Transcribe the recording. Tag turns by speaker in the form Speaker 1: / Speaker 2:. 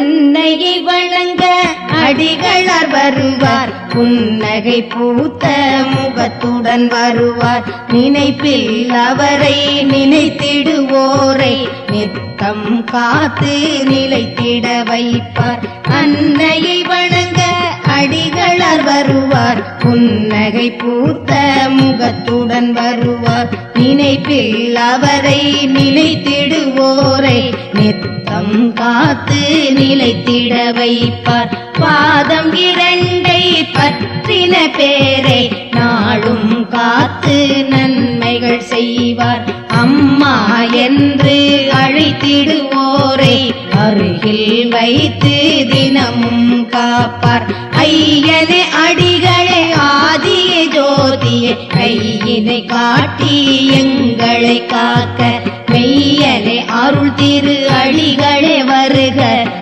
Speaker 1: அன்னையை வணங்க அடிகளார் வருவார், புன்னகை பூத்த முகத்துடன் வருவார். நினைப்பில் அவரை நினைத்திடுவோரை நித்தம் காத்து நிலைத்திட வைப்பார். அன்னையை வணங்க அடிகளார் வருவார், புன்னகை பூத்த முகத்துடன் வருவார். நினைப்பில் அவரை நினைத்திடுவோரை நித்தம் காத்து நிலைத்திட வைப்பார். பாதம் இரண்டை பற்றின பேரை நாளும் காத்து நன்மைகள் செய்வார். அம்மா என்று அழைத்திடுவோரை அருகில் வைத்து தினமும் காப்பார். ஐயனே அடிகளே ஆதியே ஜோதியே கையினை காட்டி எங்களை காக்க, மெய்யனே அருள் திரு அடிகளே வருக.